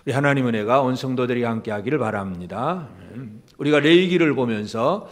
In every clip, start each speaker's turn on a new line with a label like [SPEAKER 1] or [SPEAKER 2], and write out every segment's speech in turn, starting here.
[SPEAKER 1] 우리 하나님 은혜가 온 성도들이 함께 하기를 바랍니다. 우리가 레위기를 보면서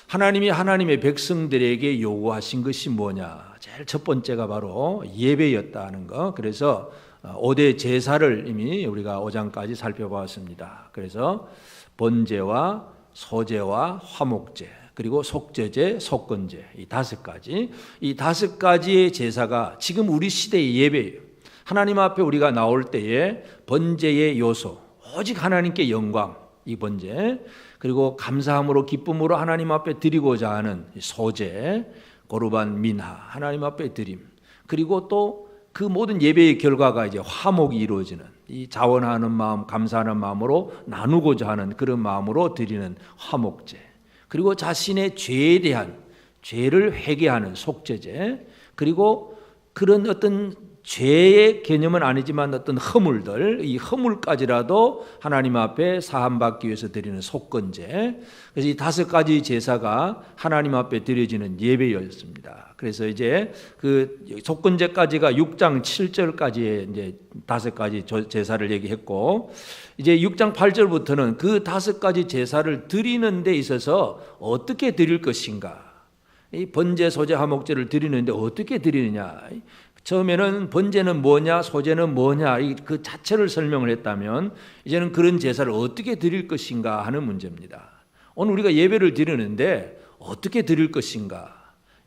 [SPEAKER 1] 하나님이 하나님의 백성들에게 요구하신 것이 뭐냐? 제일 첫 번째가 바로 예배였다는 거. 그래서 5대 제사를 이미 우리가 5장까지 살펴보았습니다. 그래서 번제와 소제와 화목제, 그리고 속죄제, 속건제, 이 5가지. 이 5가지의 제사가 지금 우리 시대의 예배예요. 하나님 앞에 우리가 나올 때에 번제의 요소, 오직 하나님께 영광, 이 번제, 그리고 감사함으로 기쁨으로 하나님 앞에 드리고자 하는 소제, 고르반 민하, 하나님 앞에 드림, 그리고 또 그 모든 예배의 결과가 이제 화목이 이루어지는, 이 자원하는 마음, 감사하는 마음으로 나누고자 하는 그런 마음으로 드리는 화목제, 그리고 자신의 죄에 대한 죄를 회개하는 속죄제, 그리고 그런 어떤 죄의 개념은 아니지만 어떤 허물들, 이 허물까지라도 하나님 앞에 사함받기 위해서 드리는 속건제. 그래서 이 5가지 제사가 하나님 앞에 드려지는 예배였습니다. 그래서 이제 그 속건제까지가 6장 7절까지의 이제 5가지 제사를 얘기했고, 이제 6장 8절부터는 그 5가지 제사를 드리는 데 있어서 어떻게 드릴 것인가, 이 번제, 소제, 화목제를 드리는데 어떻게 드리느냐. 처음에는 번제는 뭐냐, 소제는 뭐냐, 그 자체를 설명을 했다면 이제는 그런 제사를 어떻게 드릴 것인가 하는 문제입니다. 오늘 우리가 예배를 드리는데 어떻게 드릴 것인가,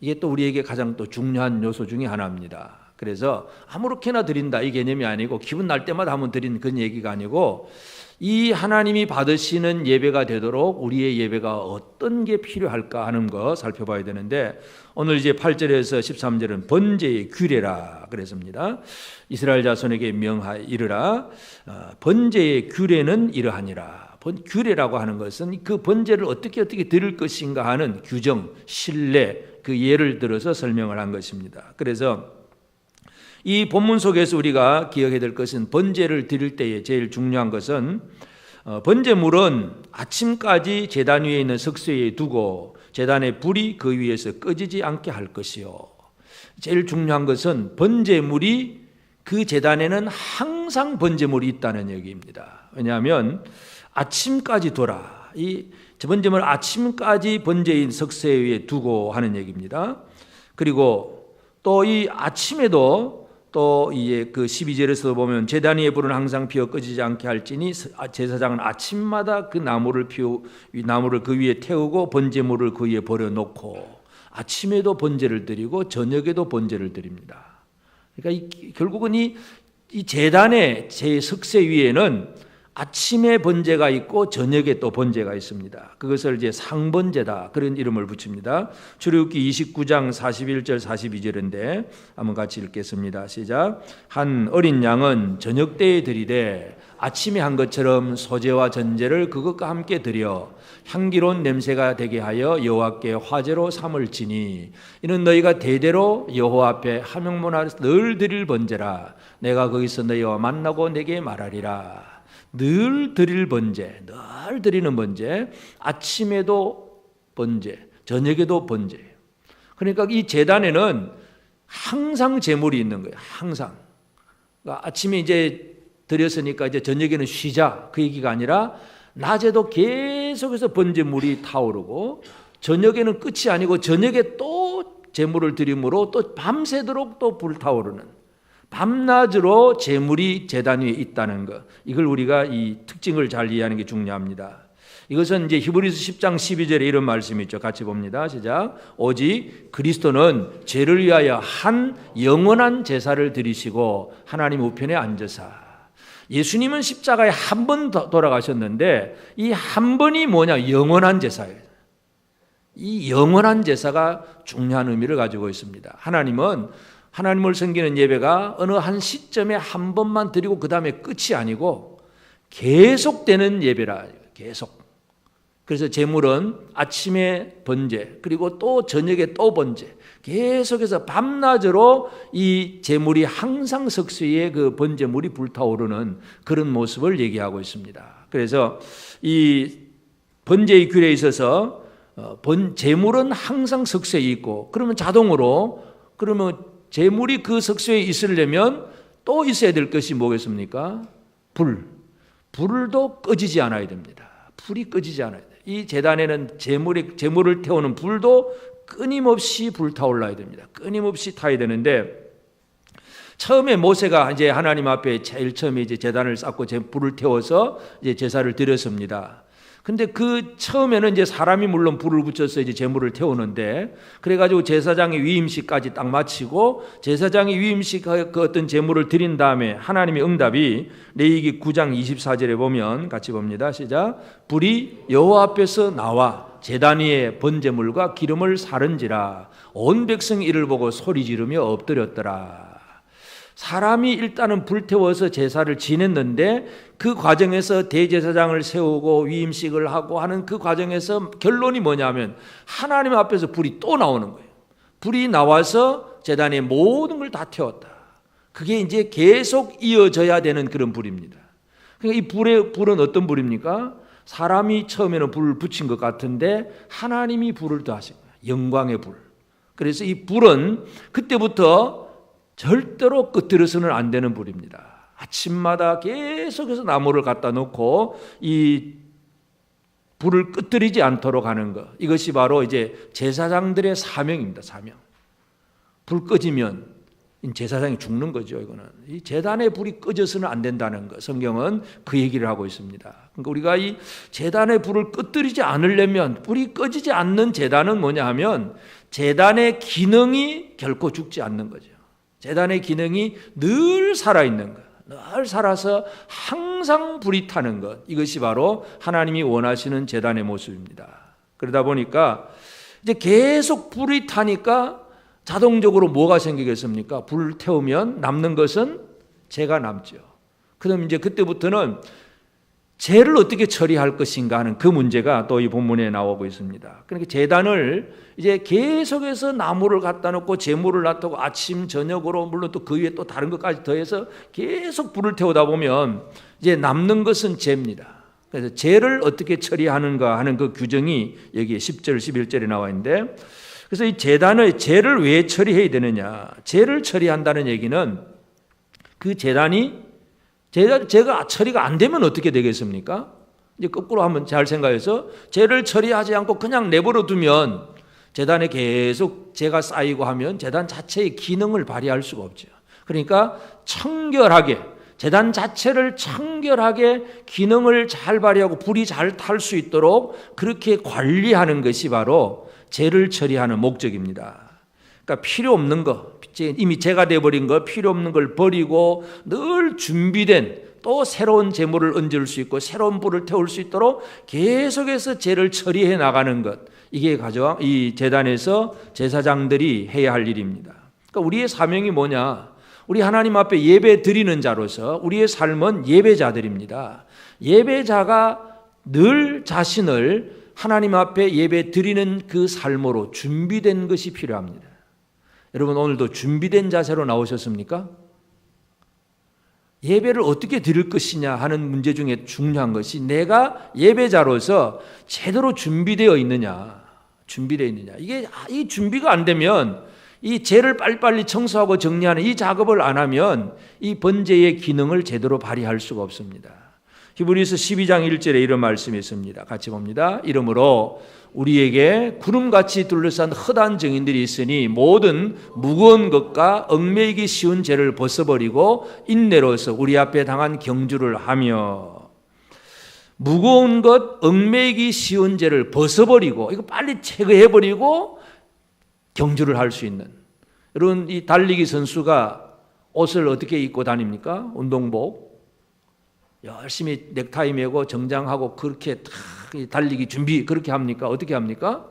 [SPEAKER 1] 이게 또 우리에게 가장 또 중요한 요소 중에 하나입니다. 그래서 아무렇게나 드린다 이 개념이 아니고 기분 날 때마다 한번 드리는 그런 얘기가 아니고, 이 하나님이 받으시는 예배가 되도록 우리의 예배가 어떤 게 필요할까 하는 거 살펴봐야 되는데, 오늘 이제 8절에서 13절은 번제의 규례라 그랬습니다. 이스라엘 자손에게 이르라, 번제의 규례는 이러하니라. 규례라고 하는 것은 그 번제를 어떻게 드릴 것인가 하는 규정, 신뢰, 그 예를 들어서 설명을 한 것입니다. 그래서 이 본문 속에서 우리가 기억해야 될 것은, 번제를 드릴 때에 제일 중요한 것은 번제물은 아침까지 제단 위에 있는 석쇠에 두고 제단의 불이 그 위에서 꺼지지 않게 할 것이요. 제일 중요한 것은 번제물이 그 제단에는 항상 번제물이 있다는 얘기입니다. 왜냐하면 아침까지 둬라. 이 번제물 아침까지 번제인 석쇠 위에 두고 하는 얘기입니다. 그리고 또 이 아침에도 또 이제 그 12절에서 보면 제단 위에 불은 항상 피어 꺼지지 않게 할지니 제사장은 아침마다 그 나무를 그 위에 태우고 번제물을 그 위에 버려놓고 아침에도 번제를 드리고 저녁에도 번제를 드립니다. 그러니까 결국은 이 제단의 제 석쇠 위에는 아침에 번제가 있고 저녁에 또 번제가 있습니다. 그것을 이제 상번제다, 그런 이름을 붙입니다. 출애굽기 29장 41절 42절인데 한번 같이 읽겠습니다. 시작. 한 어린 양은 저녁 때에 드리되 아침에 한 것처럼 소제와 전제를 그것과 함께 드려 향기로운 냄새가 되게 하여 여호와께 화제로 삼을지니 이는 너희가 대대로 여호와 앞에 화명문 아래서 늘 드릴 번제라. 내가 거기서 너희와 만나고 내게 말하리라. 늘 드릴 번제, 늘 드리는 번제, 아침에도 번제, 저녁에도 번제. 그러니까 이 제단에는 항상 제물이 있는 거예요. 항상. 그러니까 아침에 이제 드렸으니까 이제 저녁에는 쉬자, 그 얘기가 아니라 낮에도 계속해서 번제물이 타오르고, 저녁에는 끝이 아니고 저녁에 또 제물을 드림으로 또 밤새도록 또 불타오르는, 밤낮으로 제물이 제단 위에 있다는 것, 이걸 우리가 이 특징을 잘 이해하는 게 중요합니다. 이것은 이제 히브리서 10장 12절에 이런 말씀이 있죠. 같이 봅니다. 시작. 오직 그리스도는 죄를 위하여 한 영원한 제사를 드리시고 하나님 우편에 앉으사. 예수님은 십자가에 한 번 돌아가셨는데 이 한 번이 뭐냐? 영원한 제사예요. 이 영원한 제사가 중요한 의미를 가지고 있습니다. 하나님을 섬기는 예배가 어느 한 시점에 한 번만 드리고 그 다음에 끝이 아니고 계속되는 예배라. 계속. 그래서 제물은 아침에 번제, 그리고 또 저녁에 또 번제, 계속해서 밤낮으로 이 제물이 항상 석쇠에 그 번제물이 불타오르는 그런 모습을 얘기하고 있습니다. 그래서 이 번제의 규례에 있어서 제물은 항상 석쇠에 있고, 그러면 자동으로 제물이 그 석쇠에 있으려면 또 있어야 될 것이 뭐겠습니까? 불. 불도 꺼지지 않아야 됩니다. 불이 꺼지지 않아야 돼요. 이 제단에는 제물을 태우는 불도 끊임없이 불타올라야 됩니다. 끊임없이 타야 되는데, 처음에 모세가 이제 하나님 앞에 제일 처음에 이제 제단을 쌓고 불을 태워서 이제 제사를 드렸습니다. 근데 그 처음에는 이제 사람이 물론 불을 붙여서 이제 제물을 태우는데, 그래가지고 제사장의 위임식까지 딱 마치고 제사장의 위임식 그 어떤 제물을 드린 다음에 하나님의 응답이 레위기 9장 24절에 보면 같이 봅니다. 시작. 불이 여호와 앞에서 나와 제단 위에 번제물과 기름을 사른지라 온 백성이 이를 보고 소리 지르며 엎드렸더라. 사람이 일단은 불태워서 제사를 지냈는데 그 과정에서 대제사장을 세우고 위임식을 하고 하는 그 과정에서 결론이 뭐냐면 하나님 앞에서 불이 또 나오는 거예요. 불이 나와서 제단의 모든 걸 다 태웠다. 그게 이제 계속 이어져야 되는 그런 불입니다. 그러니까 이 불은 어떤 불입니까? 사람이 처음에는 불을 붙인 것 같은데 하나님이 불을 더하신 거예요. 영광의 불. 그래서 이 불은 그때부터 절대로 끄트려서는 안 되는 불입니다. 아침마다 계속해서 나무를 갖다 놓고 이 불을 끄트리지 않도록 하는 것. 이것이 바로 이제 제사장들의 사명입니다. 사명. 불 꺼지면 제사장이 죽는 거죠. 이거는 이 제단의 불이 꺼져서는 안 된다는 것. 성경은 그 얘기를 하고 있습니다. 그러니까 우리가 이 제단의 불을 끄트리지 않으려면, 불이 꺼지지 않는 제단은 뭐냐 하면 제단의 기능이 결코 죽지 않는 거죠. 제단의 기능이 늘 살아있는 것, 늘 살아서 항상 불이 타는 것, 이것이 바로 하나님이 원하시는 제단의 모습입니다. 그러다 보니까 이제 계속 불이 타니까 자동적으로 뭐가 생기겠습니까? 불을 태우면 남는 것은 재가 남죠. 그럼 이제 그때부터는 재를 어떻게 처리할 것인가 하는 그 문제가 또 이 본문에 나오고 있습니다. 그러니까 제단을 이제 계속해서 나무를 갖다 놓고 제물을 놔두고 아침 저녁으로 물론 또 그 위에 또 다른 것까지 더해서 계속 불을 태우다 보면 이제 남는 것은 재입니다. 그래서 재를 어떻게 처리하는가 하는 그 규정이 여기 10절 11절에 나와 있는데, 그래서 이 제단의 재를 왜 처리해야 되느냐? 재를 처리한다는 얘기는 그 제단이 제가 처리가 안 되면 어떻게 되겠습니까? 이제 거꾸로 한번 잘 생각해서 제를 처리하지 않고 그냥 내버려 두면 제단에 계속 재가 쌓이고 하면 제단 자체의 기능을 발휘할 수가 없죠. 그러니까 청결하게, 제단 자체를 청결하게 기능을 잘 발휘하고 불이 잘 탈 수 있도록 그렇게 관리하는 것이 바로 재를 처리하는 목적입니다. 그러니까 필요 없는 거, 이미 재가 되어버린 거, 필요 없는 걸 버리고 늘 준비된 또 새로운 제물을 얹을 수 있고 새로운 불을 태울 수 있도록 계속해서 재를 처리해 나가는 것, 이게 이 제단에서 제사장들이 해야 할 일입니다. 그러니까 우리의 사명이 뭐냐? 우리 하나님 앞에 예배 드리는 자로서 우리의 삶은 예배자들입니다. 예배자가 늘 자신을 하나님 앞에 예배 드리는 그 삶으로 준비된 것이 필요합니다. 여러분, 오늘도 준비된 자세로 나오셨습니까? 예배를 어떻게 드릴 것이냐 하는 문제 중에 중요한 것이 내가 예배자로서 제대로 준비되어 있느냐, 준비되어 있느냐. 이 준비가 안 되면 이 재를 빨리빨리 청소하고 정리하는 이 작업을 안 하면 이 번제의 기능을 제대로 발휘할 수가 없습니다. 히브리서 12장 1절에 이런 말씀이 있습니다. 같이 봅니다. 이러므로 우리에게 구름같이 둘러싼 헛한 증인들이 있으니 모든 무거운 것과 얽매이기 쉬운 죄를 벗어버리고 인내로서 우리 앞에 당한 경주를 하며, 무거운 것, 얽매이기 쉬운 죄를 벗어버리고 이거 빨리 제거해버리고 경주를 할 수 있는, 여러분 이 달리기 선수가 옷을 어떻게 입고 다닙니까? 운동복 열심히 넥타이 매고 정장하고 그렇게 달리기 준비 그렇게 합니까? 어떻게 합니까?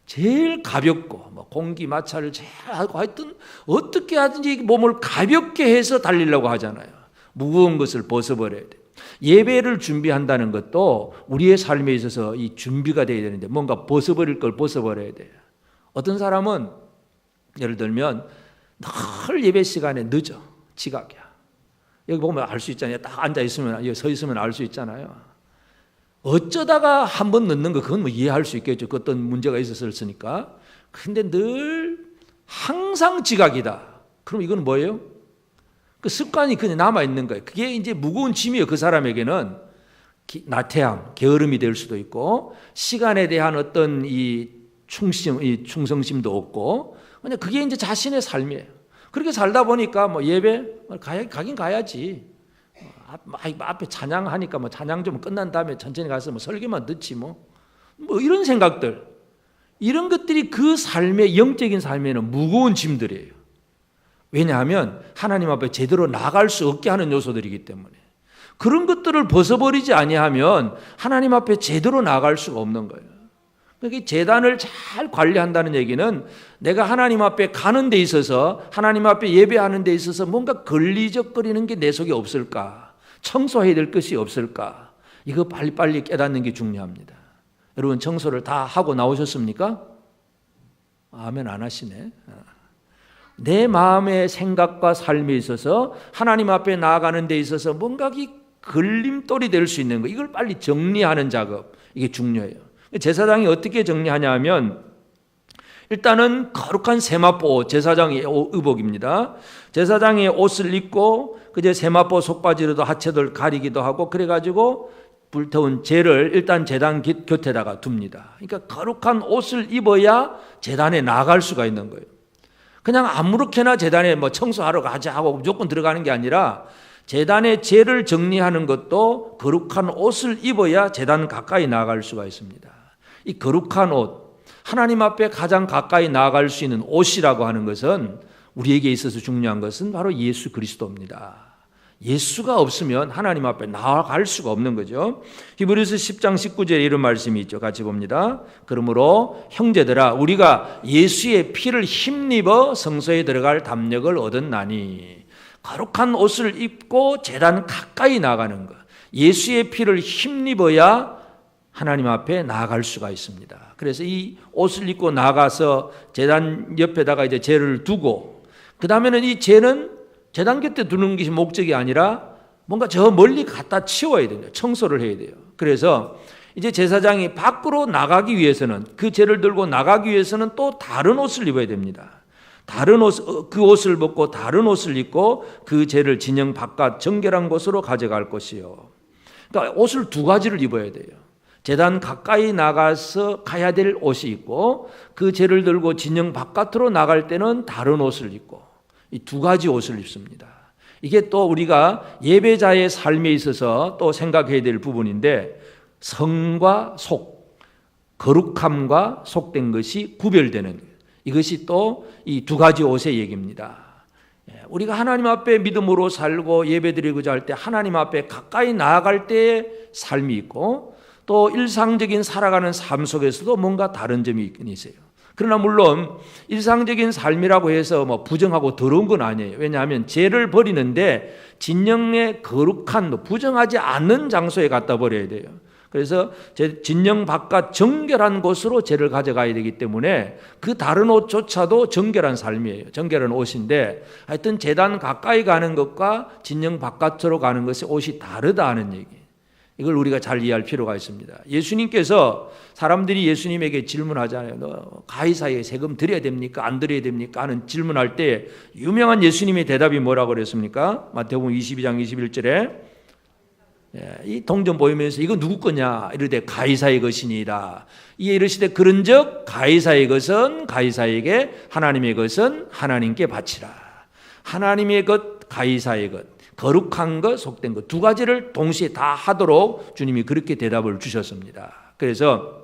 [SPEAKER 1] 제일 가볍고 공기 마찰을 잘 하고 하여튼 어떻게 하든지 몸을 가볍게 해서 달리려고 하잖아요. 무거운 것을 벗어버려야 돼요. 예배를 준비한다는 것도 우리의 삶에 있어서 이 준비가 되어야 되는데 뭔가 벗어버릴 걸 벗어버려야 돼요. 어떤 사람은 예를 들면 늘 예배 시간에 늦어, 지각이야. 여기 보면 알 수 있잖아요. 딱 앉아있으면, 서 있으면 알 수 있잖아요. 어쩌다가 한 번 늦는 거 그건 이해할 수 있겠죠. 그 어떤 문제가 있었으니까. 근데 늘 항상 지각이다. 그럼 이건 뭐예요? 그 습관이 그냥 남아있는 거예요. 그게 이제 무거운 짐이에요. 그 사람에게는 나태함, 게으름이 될 수도 있고, 시간에 대한 어떤 이 충성심도 없고, 그냥 그게 이제 자신의 삶이에요. 그렇게 살다 보니까 뭐 예배 가긴 가야지. 앞에 찬양하니까 뭐 찬양 좀 끝난 다음에 천천히 가서 뭐 설교만 듣지 뭐 이런 생각들, 이런 것들이 그 삶의 영적인 삶에는 무거운 짐들이에요. 왜냐하면 하나님 앞에 제대로 나갈 수 없게 하는 요소들이기 때문에. 그런 것들을 벗어버리지 아니하면 하나님 앞에 제대로 나갈 수가 없는 거예요. 그러니까 재단을 잘 관리한다는 얘기는 내가 하나님 앞에 가는 데 있어서, 하나님 앞에 예배하는 데 있어서 뭔가 걸리적거리는 게 내 속에 없을까, 청소해야 될 것이 없을까, 이거 빨리빨리 깨닫는 게 중요합니다. 여러분 청소를 다 하고 나오셨습니까? 아멘 안 하시네. 내 마음의 생각과 삶에 있어서 하나님 앞에 나아가는 데 있어서 뭔가 걸림돌이 될 수 있는 거, 이걸 빨리 정리하는 작업, 이게 중요해요. 제사장이 어떻게 정리하냐 하면, 일단은 거룩한 세마포, 제사장의 의복입니다. 제사장의 옷을 입고 그제 세마포 속바지로도 하체들 가리기도 하고, 그래가지고 불태운 재를 일단 제단 곁에다가 둡니다. 그러니까 거룩한 옷을 입어야 제단에 나갈 수가 있는 거예요. 그냥 아무렇게나 제단에 뭐 청소하러 가자 하고 무조건 들어가는 게 아니라, 제단의 재를 정리하는 것도 거룩한 옷을 입어야 제단 가까이 나아갈 수가 있습니다. 이 거룩한 옷, 하나님 앞에 가장 가까이 나아갈 수 있는 옷이라고 하는 것은, 우리에게 있어서 중요한 것은 바로 예수 그리스도입니다. 예수가 없으면 하나님 앞에 나아갈 수가 없는 거죠. 히브리서 10장 19절에 이런 말씀이 있죠. 같이 봅니다. 그러므로 형제들아, 우리가 예수의 피를 힘입어 성소에 들어갈 담력을 얻었나니. 거룩한 옷을 입고 제단 가까이 나가는 것, 예수의 피를 힘입어야 하나님 앞에 나아갈 수가 있습니다. 그래서 이 옷을 입고 나가서 제단 옆에다가 이제 재를 두고, 그 다음에는 이 재는 제단 곁에 두는 것이 목적이 아니라 뭔가 저 멀리 갖다 치워야 됩니다. 청소를 해야 돼요. 그래서 이제 제사장이 밖으로 나가기 위해서는, 그 재를 들고 나가기 위해서는 또 다른 옷을 입어야 됩니다. 다른 옷, 그 옷을 벗고 다른 옷을 입고 그 재를 진영 바깥 정결한 곳으로 가져갈 것이요. 그러니까 옷을 두 가지를 입어야 돼요. 제단 가까이 나가서 가야 될 옷이 있고, 그 재를 들고 진영 바깥으로 나갈 때는 다른 옷을 입고, 이 두 가지 옷을 입습니다. 이게 또 우리가 예배자의 삶에 있어서 또 생각해야 될 부분인데, 성과 속, 거룩함과 속된 것이 구별되는, 이것이 또 이 두 가지 옷의 얘기입니다. 우리가 하나님 앞에 믿음으로 살고 예배드리고자 할 때 하나님 앞에 가까이 나아갈 때의 삶이 있고, 또 일상적인 살아가는 삶 속에서도 뭔가 다른 점이 있긴 있어요. 그러나 물론 일상적인 삶이라고 해서 뭐 부정하고 더러운 건 아니에요. 왜냐하면 죄를 버리는데 진영의 거룩한, 부정하지 않는 장소에 갖다 버려야 돼요. 그래서 진영 바깥 정결한 곳으로 죄를 가져가야 되기 때문에 그 다른 옷조차도 정결한 삶이에요. 정결한 옷인데, 하여튼 제단 가까이 가는 것과 진영 바깥으로 가는 것이 옷이 다르다는 얘기, 이걸 우리가 잘 이해할 필요가 있습니다. 예수님께서, 사람들이 예수님에게 질문하잖아요. 너 가이사에게 세금 드려야 됩니까? 안 드려야 됩니까? 하는 질문할 때 유명한 예수님의 대답이 뭐라고 그랬습니까? 마태복음 22장 21절에 이 동전 보이면서 이거 누구 거냐 이르되 가이사의 것이니이다. 이에 이르시되 그런즉 가이사의 것은 가이사에게, 하나님의 것은 하나님께 바치라. 하나님의 것, 가이사의 것, 거룩한 것, 속된 것, 두 가지를 동시에 다 하도록 주님이 그렇게 대답을 주셨습니다. 그래서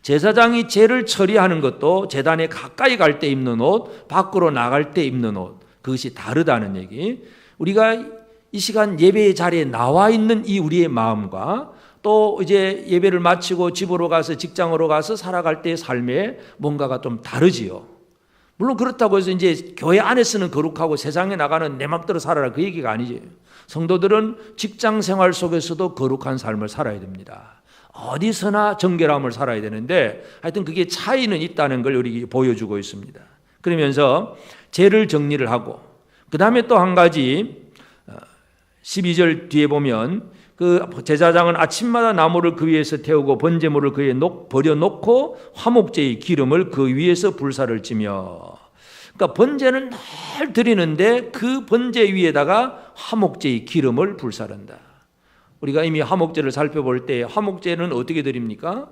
[SPEAKER 1] 제사장이 죄를 처리하는 것도 제단에 가까이 갈 때 입는 옷, 밖으로 나갈 때 입는 옷, 그것이 다르다는 얘기. 우리가 이 시간 예배의 자리에 나와 있는 이 우리의 마음과, 또 이제 예배를 마치고 집으로 가서, 직장으로 가서 살아갈 때의 삶에 뭔가가 좀 다르지요. 물론 그렇다고 해서 이제 교회 안에서는 거룩하고 세상에 나가는 내 맘대로 살아라, 그 얘기가 아니지. 성도들은 직장 생활 속에서도 거룩한 삶을 살아야 됩니다. 어디서나 정결함을 살아야 되는데, 하여튼 그게 차이는 있다는 걸 우리 보여주고 있습니다. 그러면서 죄를 정리를 하고, 그 다음에 또 한 가지 12절 뒤에 보면, 그 제사장은 아침마다 나무를 그 위에서 태우고 번제물을 그에 버려놓고 화목제의 기름을 그 위에서 불사를 찌며, 그러니까 번제는 늘 드리는데 그 번제 위에다가 화목제의 기름을 불사른다. 우리가 이미 화목제를 살펴볼 때 화목제는 어떻게 드립니까?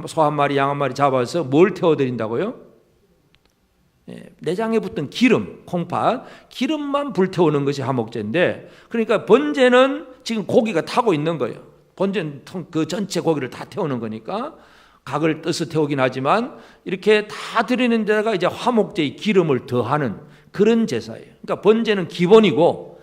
[SPEAKER 1] 소 한 마리, 양 한 마리 잡아서 뭘 태워드린다고요? 내장에 붙은 기름, 콩팥, 기름만 불태우는 것이 화목제인데, 그러니까 번제는 지금 고기가 타고 있는 거예요. 번제는 그 전체 고기를 다 태우는 거니까 각을 떠서 태우긴 하지만 이렇게 다 드리는 데다가 이제 화목제의 기름을 더하는 그런 제사예요. 그러니까 번제는 기본이고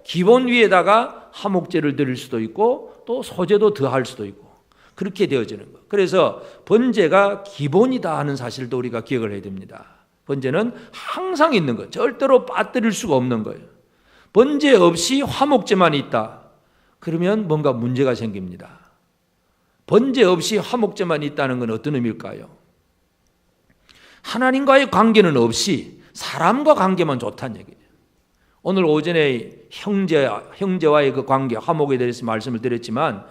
[SPEAKER 1] 기본 위에다가 화목제를 드릴 수도 있고 또 소제도 더할 수도 있고 그렇게 되어지는 거. 그래서 번제가 기본이다 하는 사실도 우리가 기억을 해야 됩니다. 번제는 항상 있는 거, 절대로 빠뜨릴 수가 없는 거예요. 번제 없이 화목제만 있다. 그러면 뭔가 문제가 생깁니다. 번제 없이 화목제만 있다는 건 어떤 의미일까요? 하나님과의 관계는 없이 사람과 관계만 좋다는 얘기예요. 오늘 오전에 형제와의 그 관계, 화목에 대해서 말씀을 드렸지만,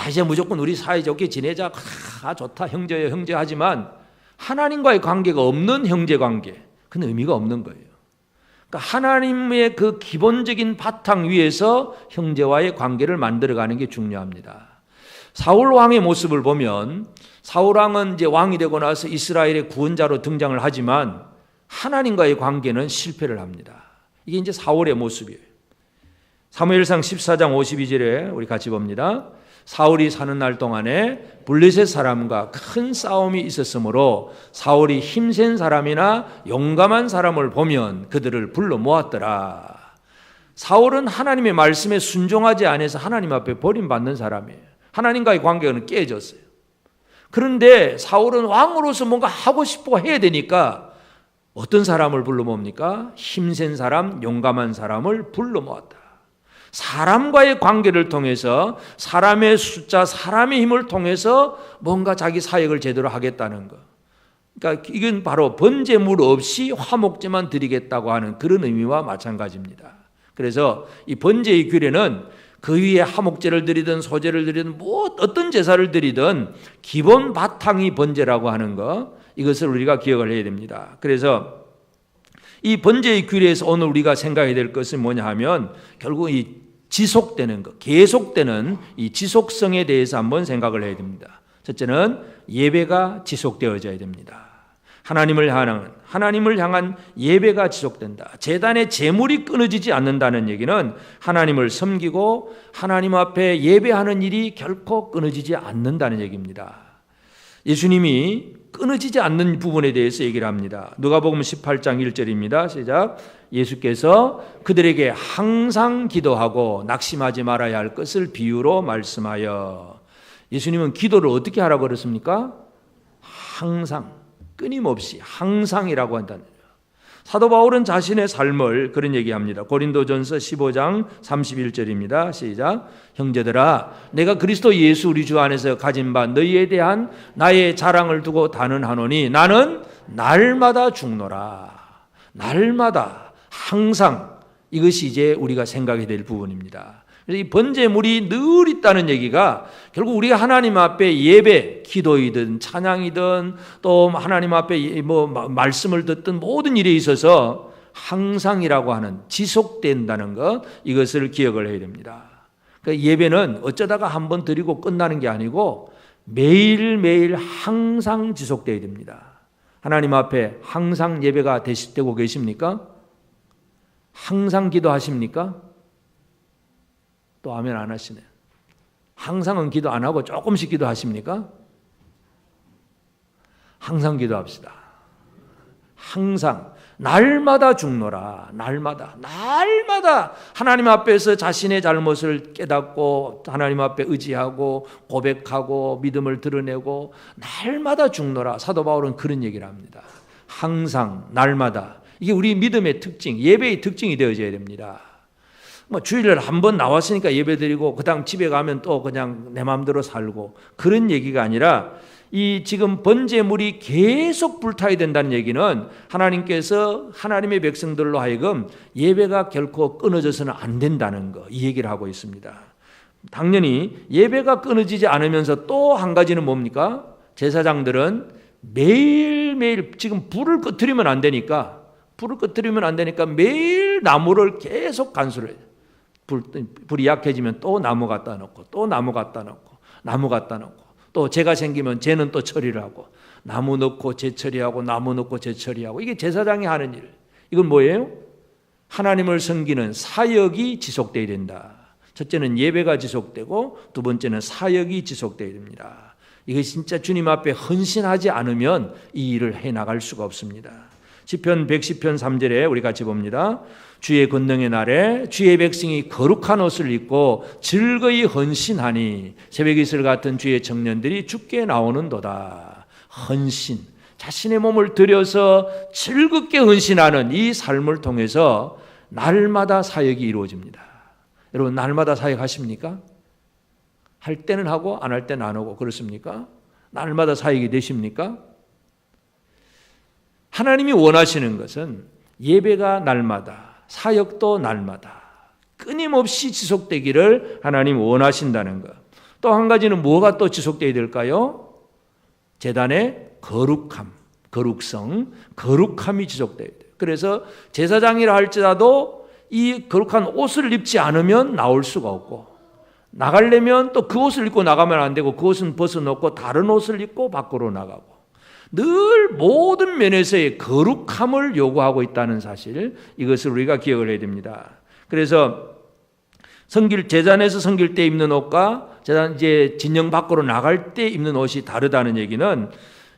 [SPEAKER 1] 이제 무조건 우리 사이좋게 지내자, 좋다, 형제예요, 형제 하지만 하나님과의 관계가 없는 형제 관계, 그건 의미가 없는 거예요. 그러니까 하나님의 그 기본적인 바탕 위에서 형제와의 관계를 만들어가는 게 중요합니다. 사울 왕의 모습을 보면 사울 왕은 이제 왕이 되고 나서 이스라엘의 구원자로 등장을 하지만 하나님과의 관계는 실패를 합니다. 이게 이제 사울의 모습이에요. 사무엘상 14장 52절에 우리 같이 봅니다. 사울이 사는 날 동안에 블레셋 사람과 큰 싸움이 있었으므로 사울이 힘센 사람이나 용감한 사람을 보면 그들을 불러 모았더라. 사울은 하나님의 말씀에 순종하지 않아서 하나님 앞에 버림받는 사람이에요. 하나님과의 관계는 깨졌어요. 그런데 사울은 왕으로서 뭔가 하고 싶고 해야 되니까 어떤 사람을 불러 모읍니까? 힘센 사람, 용감한 사람을 불러 모았다. 사람과의 관계를 통해서 사람의 숫자, 사람의 힘을 통해서 뭔가 자기 사역을 제대로 하겠다는 것. 그러니까 이건 바로 번제물 없이 화목제만 드리겠다고 하는 그런 의미와 마찬가지입니다. 그래서 이 번제의 규례는 그 위에 화목제를 드리든 소제를 드리든 어떤 제사를 드리든 기본 바탕이 번제라고 하는 것, 이것을 우리가 기억을 해야 됩니다. 그래서 이 번제의 규례에서 오늘 우리가 생각해야 될 것은 뭐냐 하면 결국 이 지속되는 것, 계속되는 이 지속성에 대해서 한번 생각을 해야 됩니다. 첫째는 예배가 지속되어져야 됩니다. 하나님을 향한 예배가 지속된다. 제단의 제물이 끊어지지 않는다는 얘기는 하나님을 섬기고 하나님 앞에 예배하는 일이 결코 끊어지지 않는다는 얘기입니다. 예수님이 끊어지지 않는 부분에 대해서 얘기를 합니다. 누가복음 18장 1절입니다. 시작. 예수께서 그들에게 항상 기도하고 낙심하지 말아야 할 것을 비유로 말씀하여. 예수님은 기도를 어떻게 하라고 그랬습니까? 항상, 끊임없이, 항상이라고 한다는 거예요. 사도 바울은 자신의 삶을 그런 얘기합니다. 고린도전서 15장 31절입니다. 시작. 형제들아, 내가 그리스도 예수 우리 주 안에서 가진 바 너희에 대한 나의 자랑을 두고 단언하노니 나는 날마다 죽노라. 날마다, 항상, 이것이 이제 우리가 생각해야 될 부분입니다. 그래서 이 번제물이 늘 있다는 얘기가 결국 우리가 하나님 앞에 예배, 기도이든 찬양이든 또 하나님 앞에 말씀을 듣든 모든 일에 있어서 항상이라고 하는, 지속된다는 것, 이것을 기억을 해야 됩니다. 그러니까 예배는 어쩌다가 한번 드리고 끝나는 게 아니고 매일매일 항상 지속돼야 됩니다. 하나님 앞에 항상 예배가 되고 계십니까? 항상 기도하십니까? 또 아멘 안 하시네요. 항상은 기도 안 하고 조금씩 기도하십니까? 항상 기도합시다. 항상 날마다 죽노라. 날마다 하나님 앞에서 자신의 잘못을 깨닫고 하나님 앞에 의지하고 고백하고 믿음을 드러내고 날마다 죽노라. 사도 바울은 그런 얘기를 합니다. 항상 날마다. 이게 우리 믿음의 특징, 예배의 특징이 되어져야 됩니다. 주일날 한 번 나왔으니까 예배드리고 그다음 집에 가면 또 그냥 내 마음대로 살고 그런 얘기가 아니라 이 지금 번제물이 계속 불타야 된다는 얘기는 하나님께서 하나님의 백성들로 하여금 예배가 결코 끊어져서는 안 된다는 거, 이 얘기를 하고 있습니다. 당연히 예배가 끊어지지 않으면서 또 한 가지는 뭡니까? 제사장들은 매일매일 지금 불을 꺼뜨리면 안 되니까 매일 나무를 계속 간수를 해요. 불이 약해지면 또 나무 갖다 놓고 또 나무 갖다 놓고 나무 갖다 놓고 또 재가 생기면 재는 또 처리를 하고 나무 넣고 재 처리하고 나무 넣고 재 처리하고 이게 제사장이 하는 일. 이건 뭐예요? 하나님을 섬기는 사역이 지속돼야 된다. 첫째는 예배가 지속되고 두 번째는 사역이 지속돼야 됩니다. 이것이 진짜 주님 앞에 헌신하지 않으면 이 일을 해나갈 수가 없습니다. 시편 110편 3절에 우리 같이 봅니다. 주의 권능의 날에 주의 백성이 거룩한 옷을 입고 즐거이 헌신하니 새벽 이슬 같은 주의 청년들이 주께 나오는도다. 헌신, 자신의 몸을 들여서 즐겁게 헌신하는 이 삶을 통해서 날마다 사역이 이루어집니다. 여러분 날마다 사역하십니까? 할 때는 하고 안 할 때는 안 하고 그렇습니까? 날마다 사역이 되십니까? 하나님이 원하시는 것은 예배가 날마다, 사역도 날마다 끊임없이 지속되기를 하나님 원하신다는 것. 또 한 가지는 뭐가 또 지속되어야 될까요? 제단의 거룩함, 거룩성, 거룩함이 지속되어야 돼요. 그래서 제사장이라 할지라도 이 거룩한 옷을 입지 않으면 나올 수가 없고 나가려면 또 그 옷을 입고 나가면 안 되고 그 옷은 벗어놓고 다른 옷을 입고 밖으로 나가고 늘 모든 면에서의 거룩함을 요구하고 있다는 사실, 이것을 우리가 기억을 해야 됩니다. 그래서 제단에서 섬길 때 입는 옷과 이제 진영 밖으로 나갈 때 입는 옷이 다르다는 얘기는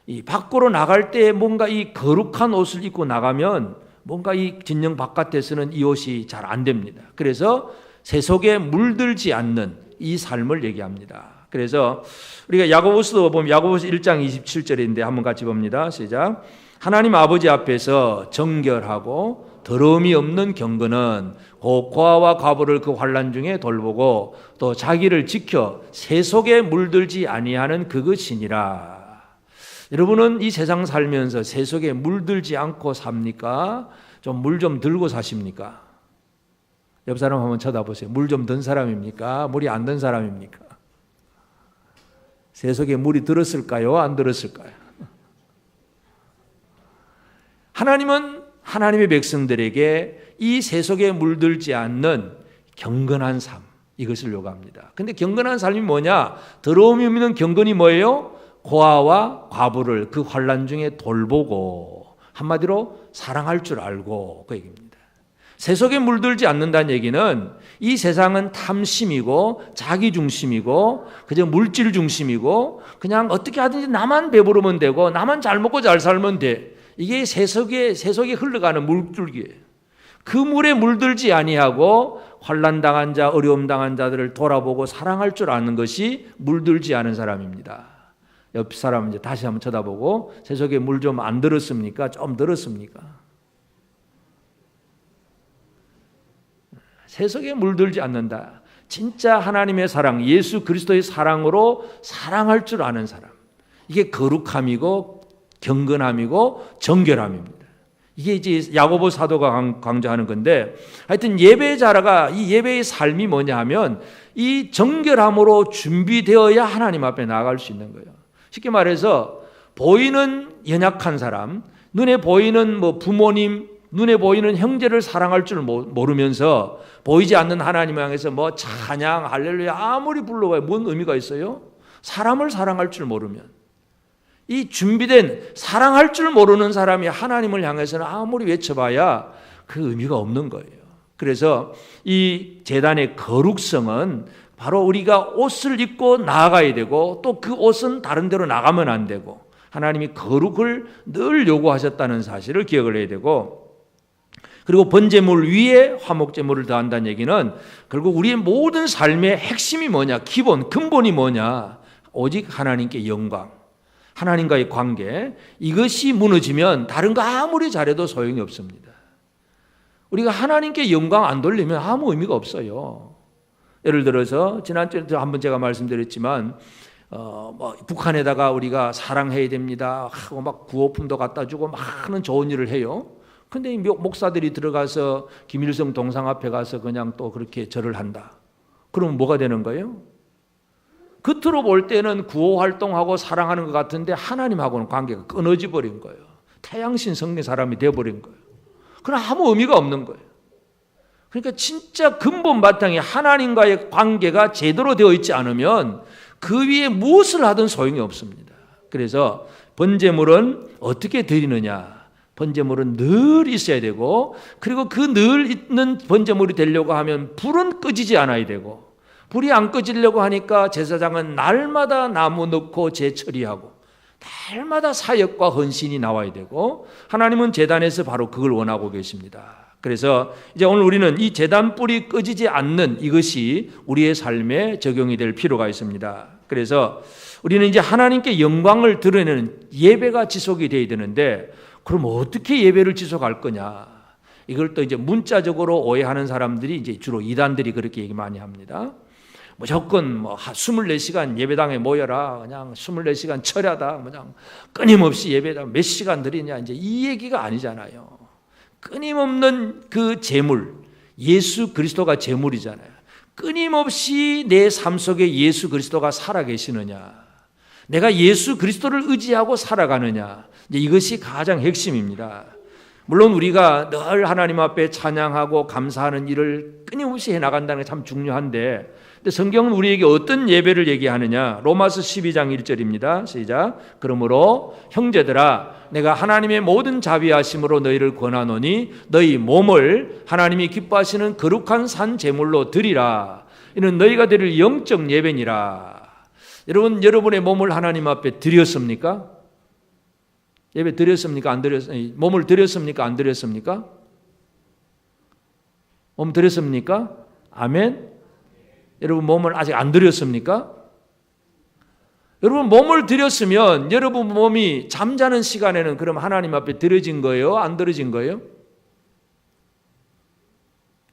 [SPEAKER 1] 이 밖으로 나갈 때 뭔가 이 거룩한 옷을 입고 나가면 뭔가 이 진영 바깥에서는 이 옷이 잘 안 됩니다. 그래서 세속에 물들지 않는 이 삶을 얘기합니다. 그래서 우리가 야고보서도 보면 야고보서 1장 27절인데 한번 같이 봅니다. 시작. 하나님 아버지 앞에서 정결하고 더러움이 없는 경건은 곧 고아와 과부를 그 환난 중에 돌보고 또 자기를 지켜 세속에 물들지 아니하는 그것이니라. 여러분은 이 세상 살면서 세속에 물들지 않고 삽니까? 좀 물 좀 들고 사십니까? 옆 사람 한번 쳐다보세요. 물 좀 든 사람입니까? 물이 안 든 사람입니까? 세속에 물이 들었을까요? 안 들었을까요? 하나님은 하나님의 백성들에게 이 세속에 물들지 않는 경건한 삶, 이것을 요구합니다. 근데 경건한 삶이 뭐냐? 더러움이 없는 경건이 뭐예요? 고아와 과부를 그 환난 중에 돌보고, 한마디로 사랑할 줄 알고, 그 얘기입니다. 세속에 물들지 않는다는 얘기는 이 세상은 탐심이고 자기중심이고 그저 물질 중심이고 그냥 어떻게 하든지 나만 배부르면 되고 나만 잘 먹고 잘 살면 돼. 이게 세속에 흘러가는 물줄기예요. 그 물에 물들지 아니하고 환난당한 자, 어려움당한 자들을 돌아보고 사랑할 줄 아는 것이 물들지 않은 사람입니다. 옆 사람 이제 다시 한번 쳐다보고 세속에 물 좀 안 들었습니까? 좀 들었습니까? 세속에 물들지 않는다. 진짜 하나님의 사랑, 예수 그리스도의 사랑으로 사랑할 줄 아는 사람. 이게 거룩함이고 경건함이고 정결함입니다. 이게 이제 야고보 사도가 강조하는 건데, 하여튼 예배자가 이 예배의 삶이 뭐냐 하면 이 정결함으로 준비되어야 하나님 앞에 나아갈 수 있는 거예요. 쉽게 말해서 보이는 연약한 사람, 눈에 보이는 부모님, 눈에 보이는 형제를 사랑할 줄 모르면서 보이지 않는 하나님 향해서 찬양, 할렐루야 아무리 불러봐야 뭔 의미가 있어요? 사람을 사랑할 줄 모르면, 이 준비된 사랑할 줄 모르는 사람이 하나님을 향해서는 아무리 외쳐봐야 그 의미가 없는 거예요. 그래서 이 제단의 거룩성은 바로 우리가 옷을 입고 나아가야 되고 또 그 옷은 다른 데로 나가면 안 되고 하나님이 거룩을 늘 요구하셨다는 사실을 기억을 해야 되고, 그리고 번제물 위에 화목제물을 더한다는 얘기는 결국 우리의 모든 삶의 핵심이 뭐냐, 기본, 근본이 뭐냐, 오직 하나님께 영광, 하나님과의 관계, 이것이 무너지면 다른 거 아무리 잘해도 소용이 없습니다. 우리가 하나님께 영광 안 돌리면 아무 의미가 없어요. 예를 들어서 지난주에도 한번 제가 말씀드렸지만 북한에다가 우리가 사랑해야 됩니다 하고 막 구호품도 갖다 주고 많은 좋은 일을 해요. 근데 목사들이 들어가서 김일성 동상 앞에 가서 그냥 또 그렇게 절을 한다. 그러면 뭐가 되는 거예요? 겉으로 볼 때는 구호 활동하고 사랑하는 것 같은데 하나님하고는 관계가 끊어져 버린 거예요. 태양신 성령 사람이 되어버린 거예요. 그럼 아무 의미가 없는 거예요. 그러니까 진짜 근본 바탕에 하나님과의 관계가 제대로 되어 있지 않으면 그 위에 무엇을 하든 소용이 없습니다. 그래서 번제물은 어떻게 드리느냐? 번제물은 늘 있어야 되고, 그리고 그 늘 있는 번제물이 되려고 하면 불은 꺼지지 않아야 되고, 불이 안 꺼지려고 하니까 제사장은 날마다 나무 넣고 재처리하고 날마다 사역과 헌신이 나와야 되고, 하나님은 제단에서 바로 그걸 원하고 계십니다. 그래서 이제 오늘 우리는 이 제단 불이 꺼지지 않는 이것이 우리의 삶에 적용이 될 필요가 있습니다. 그래서 우리는 이제 하나님께 영광을 드러내는 예배가 지속이 돼야 되는데, 그럼 어떻게 예배를 지속할 거냐? 이걸 또 이제 문자적으로 오해하는 사람들이 이제 주로 이단들이 그렇게 얘기 많이 합니다. 무조건 24시간 예배당에 모여라. 그냥 24시간 철야다. 그냥 끊임없이 예배다. 몇 시간 드리냐. 이제 이 얘기가 아니잖아요. 끊임없는 그 제물, 예수 그리스도가 제물이잖아요. 끊임없이 내 삶 속에 예수 그리스도가 살아계시느냐, 내가 예수 그리스도를 의지하고 살아가느냐, 이것이 가장 핵심입니다. 물론 우리가 늘 하나님 앞에 찬양하고 감사하는 일을 끊임없이 해나간다는 게 참 중요한데, 근데 성경은 우리에게 어떤 예배를 얘기하느냐? 로마서 12장 1절입니다. 시작. 그러므로 형제들아, 내가 하나님의 모든 자비하심으로 너희를 권하노니 너희 몸을 하나님이 기뻐하시는 거룩한 산 제물로 드리라. 이는 너희가 드릴 영적 예배니라. 여러분, 여러분의 몸을 하나님 앞에 드렸습니까? 예배 드렸습니까? 안 드렸습니까? 몸을 드렸습니까? 안 드렸습니까? 몸 드렸습니까? 아멘. 여러분 몸을 아직 안 드렸습니까? 여러분 몸을 드렸으면 여러분 몸이 잠자는 시간에는 그럼 하나님 앞에 드려진 거예요? 안 드려진 거예요?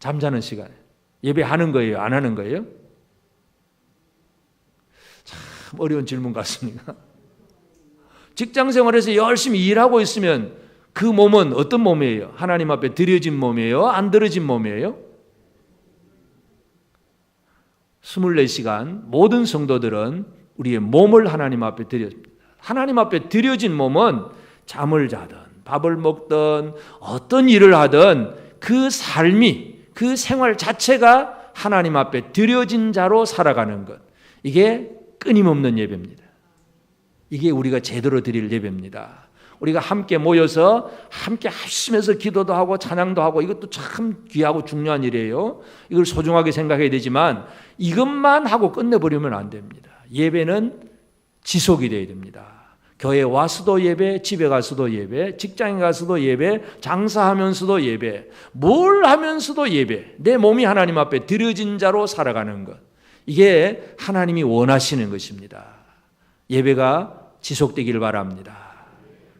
[SPEAKER 1] 잠자는 시간에 예배하는 거예요? 안 하는 거예요? 참 어려운 질문 같습니다. 직장 생활에서 열심히 일하고 있으면 그 몸은 어떤 몸이에요? 하나님 앞에 드려진 몸이에요? 안 드려진 몸이에요? 24시간 모든 성도들은 우리의 몸을 하나님 앞에 드렸습니다. 하나님 앞에 드려진 몸은 잠을 자든 밥을 먹든 어떤 일을 하든 그 삶이, 그 생활 자체가 하나님 앞에 드려진 자로 살아가는 것, 이게 끊임없는 예배입니다. 이게 우리가 제대로 드릴 예배입니다. 우리가 함께 모여서 함께 하시면서 기도도 하고 찬양도 하고, 이것도 참 귀하고 중요한 일이에요. 이걸 소중하게 생각해야 되지만 이것만 하고 끝내버리면 안 됩니다. 예배는 지속이 돼야 됩니다. 교회에 와서도 예배, 집에 가서도 예배, 직장에 가서도 예배, 장사하면서도 예배, 뭘 하면서도 예배, 내 몸이 하나님 앞에 드려진 자로 살아가는 것, 이게 하나님이 원하시는 것입니다. 예배가 지속되기를 바랍니다.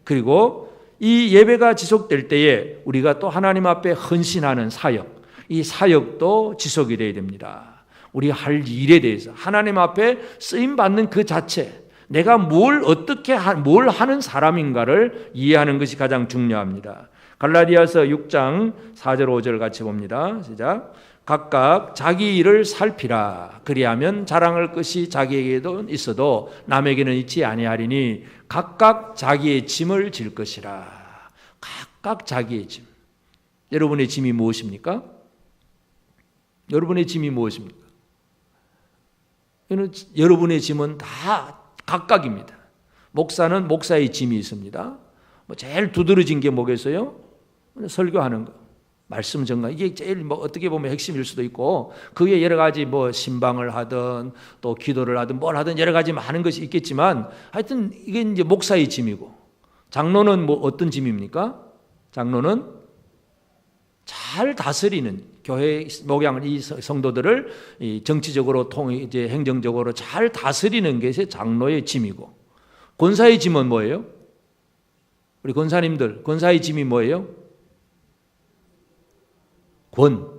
[SPEAKER 1] 그리고 이 예배가 지속될 때에 우리가 또 하나님 앞에 헌신하는 사역, 이 사역도 지속이 되어야 됩니다. 우리 할 일에 대해서 하나님 앞에 쓰임받는 그 자체, 내가 뭘 하는 사람인가를 이해하는 것이 가장 중요합니다. 갈라디아서 6장 4절 5절 같이 봅니다. 시작. 각각 자기 일을 살피라. 그리하면 자랑할 것이 자기에게도 있어도 남에게는 있지 아니하리니 각각 자기의 짐을 질 것이라. 각각 자기의 짐. 여러분의 짐이 무엇입니까? 여러분의 짐이 무엇입니까? 여러분의 짐은 다 각각입니다. 목사는 목사의 짐이 있습니다. 제일 두드러진 게 뭐겠어요? 설교하는 거. 말씀 전강, 이게 제일 어떻게 보면 핵심일 수도 있고, 그 위에 여러 가지 신방을 하든 또 기도를 하든 뭘 하든 여러 가지 많은 것이 있겠지만, 하여튼 이게 이제 목사의 짐이고, 장로는 어떤 짐입니까? 장로는 잘 다스리는, 교회 목양을, 이 성도들을 정치적으로 이제 행정적으로 잘 다스리는 것이 장로의 짐이고, 권사의 짐은 뭐예요? 우리 권사님들, 권사의 짐이 뭐예요?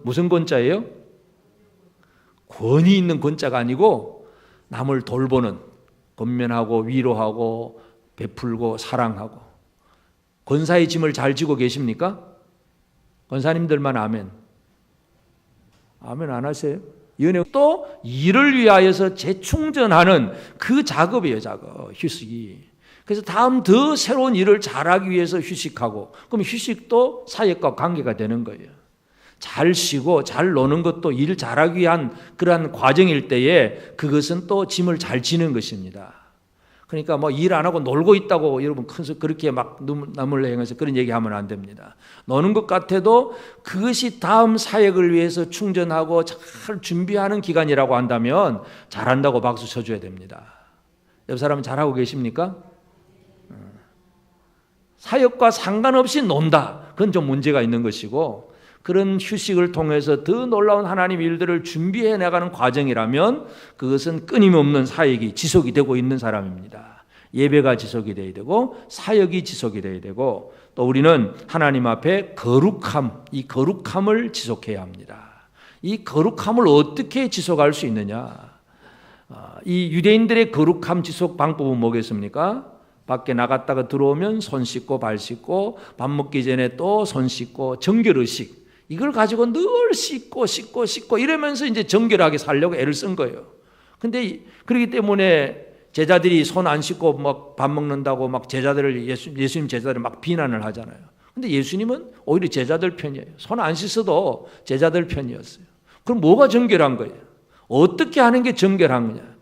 [SPEAKER 1] 무슨 권자예요? 권위 있는 권자가 아니고 남을 돌보는, 권면하고 위로하고 베풀고 사랑하고. 권사의 짐을 잘 지고 계십니까? 권사님들만 아멘. 아멘 안 하세요? 연애 또 일을 위하여서 재충전하는 그 작업이에요. 작업, 휴식이. 그래서 다음 더 새로운 일을 잘하기 위해서 휴식하고, 그럼 휴식도 사역과 관계가 되는 거예요. 잘 쉬고 잘 노는 것도 일 잘하기 위한 그러한 과정일 때에 그것은 또 짐을 잘 지는 것입니다. 그러니까 뭐 일 안 하고 놀고 있다고 여러분 그렇게 막 남을 행해서 그런 얘기하면 안 됩니다. 노는 것 같아도 그것이 다음 사역을 위해서 충전하고 잘 준비하는 기간이라고 한다면 잘한다고 박수 쳐줘야 됩니다. 옆 사람은 잘하고 계십니까? 사역과 상관없이 논다. 그건 좀 문제가 있는 것이고, 그런 휴식을 통해서 더 놀라운 하나님의 일들을 준비해 나가는 과정이라면 그것은 끊임없는 사역이 지속이 되고 있는 사람입니다. 예배가 지속이 되어야 되고 사역이 지속이 되어야 되고, 또 우리는 하나님 앞에 거룩함, 이 거룩함을 지속해야 합니다. 이 거룩함을 어떻게 지속할 수 있느냐? 이 유대인들의 거룩함 지속 방법은 뭐겠습니까? 밖에 나갔다가 들어오면 손 씻고 발 씻고, 밥 먹기 전에 또 손 씻고, 정결의식, 이걸 가지고 늘 씻고 이러면서 이제 정결하게 살려고 애를 쓴 거예요. 근데 그렇기 때문에 제자들이 손 안 씻고 막 밥 먹는다고 막 제자들을 예수님 제자들을 막 비난을 하잖아요. 근데 예수님은 오히려 제자들 편이에요. 손 안 씻어도 제자들 편이었어요. 그럼 뭐가 정결한 거예요? 어떻게 하는 게 정결한 거냐?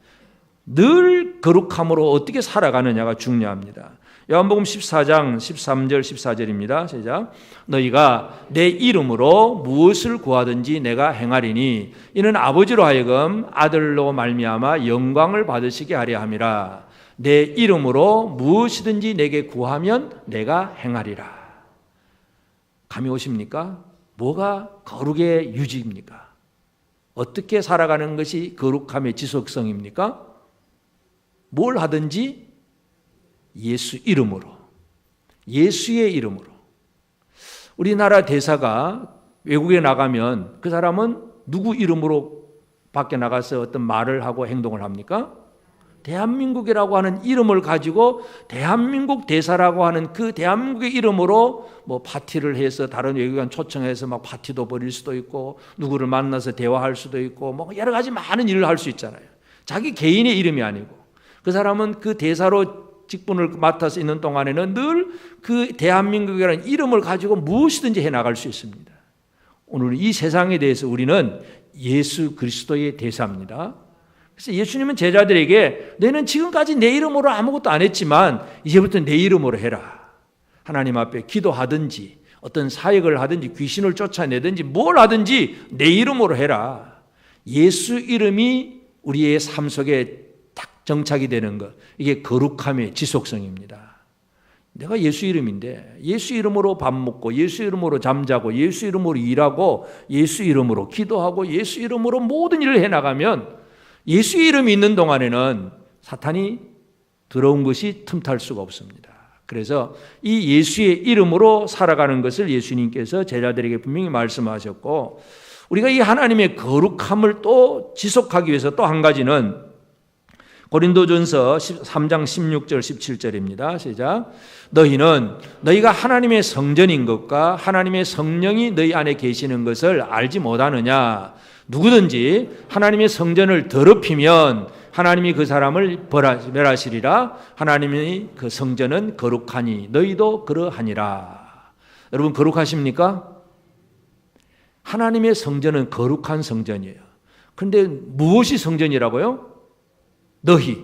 [SPEAKER 1] 늘 거룩함으로 어떻게 살아가느냐가 중요합니다. 요한복음 14장 13절 14절입니다. 시작. 너희가 내 이름으로 무엇을 구하든지 내가 행하리니 이는 아버지로 하여금 아들로 말미암아 영광을 받으시게 하려 함이라. 내 이름으로 무엇이든지 내게 구하면 내가 행하리라. 감이 오십니까? 뭐가 거룩의 유지입니까? 어떻게 살아가는 것이 거룩함의 지속성입니까? 뭘 하든지 예수 이름으로, 예수의 이름으로. 우리나라 대사가 외국에 나가면 그 사람은 누구 이름으로 밖에 나가서 어떤 말을 하고 행동을 합니까? 대한민국이라고 하는 이름을 가지고 대한민국 대사라고 하는 그 대한민국의 이름으로 뭐 파티를 해서 다른 외국인 초청해서 막 파티도 벌일 수도 있고, 누구를 만나서 대화할 수도 있고, 뭐 여러 가지 많은 일을 할 수 있잖아요. 자기 개인의 이름이 아니고, 그 사람은 그 대사로 직분을 맡아서 있는 동안에는 늘 그 대한민국이라는 이름을 가지고 무엇이든지 해나갈 수 있습니다. 오늘 이 세상에 대해서 우리는 예수 그리스도의 대사입니다. 그래서 예수님은 제자들에게 너희는 지금까지 내 이름으로 아무것도 안 했지만 이제부터 내 이름으로 해라. 하나님 앞에 기도하든지 어떤 사역을 하든지 귀신을 쫓아내든지 뭘 하든지 내 이름으로 해라. 예수 이름이 우리의 삶 속에 딱 정착이 되는 것, 이게 거룩함의 지속성입니다. 내가 예수 이름인데 예수 이름으로 밥 먹고 예수 이름으로 잠자고 예수 이름으로 일하고 예수 이름으로 기도하고 예수 이름으로 모든 일을 해나가면 예수 이름이 있는 동안에는 사탄이 들어온 것이 틈탈 수가 없습니다. 그래서 이 예수의 이름으로 살아가는 것을 예수님께서 제자들에게 분명히 말씀하셨고, 우리가 이 하나님의 거룩함을 또 지속하기 위해서 또 한 가지는 고린도전서 3장 16절 17절입니다. 시작. 너희는 너희가 하나님의 성전인 것과 하나님의 성령이 너희 안에 계시는 것을 알지 못하느냐. 누구든지 하나님의 성전을 더럽히면 하나님이 그 사람을 멸하시리라. 하나님의 그 성전은 거룩하니 너희도 그러하니라. 여러분 거룩하십니까? 하나님의 성전은 거룩한 성전이에요. 그런데 무엇이 성전이라고요? 너희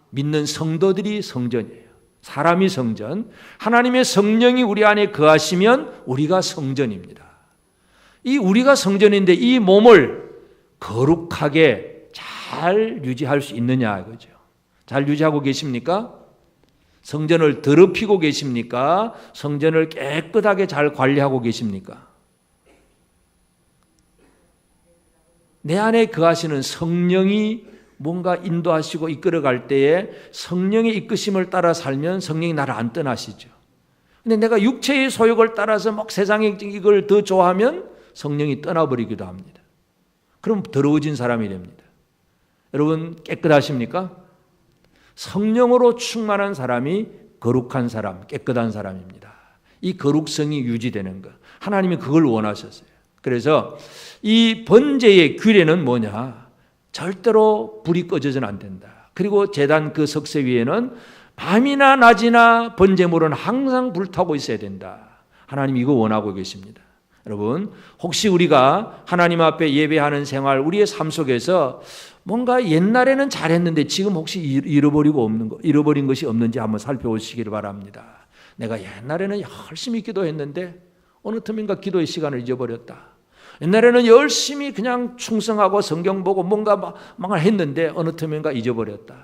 [SPEAKER 1] 믿는 성도들이 성전이에요. 사람이 성전, 하나님의 성령이 우리 안에 거하시면 우리가 성전입니다. 이 우리가 성전인데 이 몸을 거룩하게 잘 유지할 수 있느냐 이거죠. 잘 유지하고 계십니까? 성전을 더럽히고 계십니까? 성전을 깨끗하게 잘 관리하고 계십니까? 내 안에 거하시는 성령이 뭔가 인도하시고 이끌어갈 때에 성령의 이끄심을 따라 살면 성령이 나를 안 떠나시죠. 근데 내가 육체의 소욕을 따라서 막 세상의 이걸 더 좋아하면 성령이 떠나버리기도 합니다. 그럼 더러워진 사람이 됩니다. 여러분 깨끗하십니까? 성령으로 충만한 사람이 거룩한 사람, 깨끗한 사람입니다. 이 거룩성이 유지되는 것, 하나님이 그걸 원하셨어요. 그래서 이 번제의 규례는 뭐냐? 절대로 불이 꺼져서는 안 된다. 그리고 제단 그 석쇠 위에는 밤이나 낮이나 번제물은 항상 불타고 있어야 된다. 하나님 이거 원하고 계십니다. 여러분, 혹시 우리가 하나님 앞에 예배하는 생활, 우리의 삶 속에서 뭔가 옛날에는 잘했는데 지금 혹시 잃어버린 것이 없는지 한번 살펴보시기를 바랍니다. 내가 옛날에는 열심히 기도했는데 어느 틈인가 기도의 시간을 잊어버렸다. 옛날에는 열심히 그냥 충성하고 성경 보고 뭔가 했는데 어느 틈인가 잊어버렸다.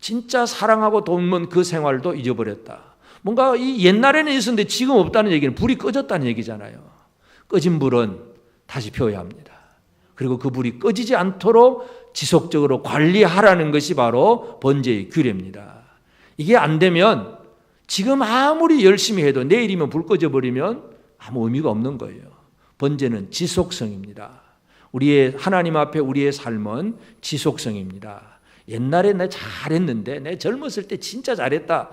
[SPEAKER 1] 진짜 사랑하고 돕는 그 생활도 잊어버렸다. 뭔가 이 옛날에는 있었는데 지금 없다는 얘기는 불이 꺼졌다는 얘기잖아요. 꺼진 불은 다시 펴야 합니다. 그리고 그 불이 꺼지지 않도록 지속적으로 관리하라는 것이 바로 번제의 규례입니다. 이게 안 되면 지금 아무리 열심히 해도 내일이면 불 꺼져버리면 아무 의미가 없는 거예요. 번제는 지속성입니다. 우리의 하나님 앞에 우리의 삶은 지속성입니다. 옛날에 내 잘했는데 내 젊었을 때 진짜 잘했다.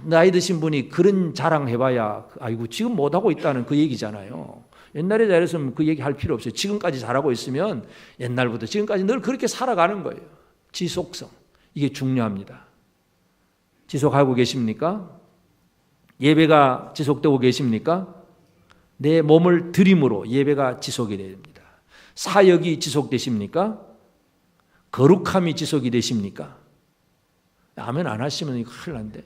[SPEAKER 1] 나이 드신 분이 그런 자랑해봐야 아이고 지금 못하고 있다는 그 얘기잖아요. 옛날에 잘했으면 그 얘기 할 필요 없어요. 지금까지 잘하고 있으면 옛날부터 지금까지 늘 그렇게 살아가는 거예요. 지속성, 이게 중요합니다. 지속하고 계십니까? 예배가 지속되고 계십니까? 내 몸을 드림으로 예배가 지속이 됩니다. 사역이 지속되십니까? 거룩함이 지속이 되십니까? 아멘 안 하시면 이거 큰일 난데.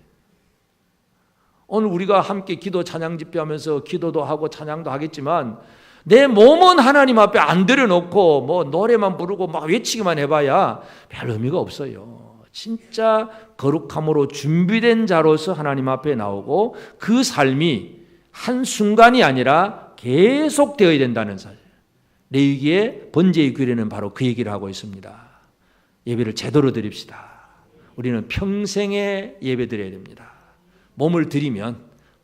[SPEAKER 1] 오늘 우리가 함께 기도 찬양 집회하면서 기도도 하고 찬양도 하겠지만 내 몸은 하나님 앞에 안 들여놓고 뭐 노래만 부르고 막 외치기만 해봐야 별 의미가 없어요. 진짜 거룩함으로 준비된 자로서 하나님 앞에 나오고 그 삶이 한순간이 아니라 계속 되어야 된다는 사실. 레위기의 번제의 규례는 바로 그 얘기를 하고 있습니다. 예배를 제대로 드립시다. 우리는 평생에 예배 드려야 됩니다. 몸을 드리면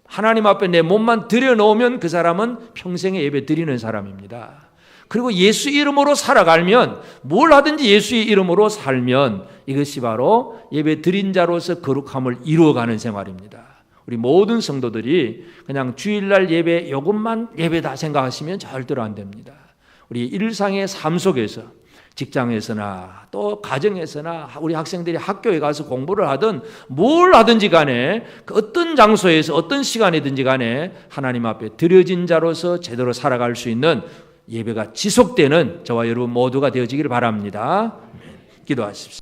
[SPEAKER 1] 하나님 앞에 내 몸만 들여놓으면 그 사람은 평생에 예배 드리는 사람입니다. 그리고 예수 이름으로 살아가면 뭘 하든지 예수의 이름으로 살면 이것이 바로 예배 드린 자로서 거룩함을 이루어가는 생활입니다. 우리 모든 성도들이 그냥 주일날 예배 이것만 예배다 생각하시면 절대로 안 됩니다. 우리 일상의 삶 속에서 직장에서나 또 가정에서나 우리 학생들이 학교에 가서 공부를 하든 뭘 하든지 간에 그 어떤 장소에서 어떤 시간이든지 간에 하나님 앞에 드려진 자로서 제대로 살아갈 수 있는 예배가 지속되는 저와 여러분 모두가 되어지기를 바랍니다. 기도하십시오.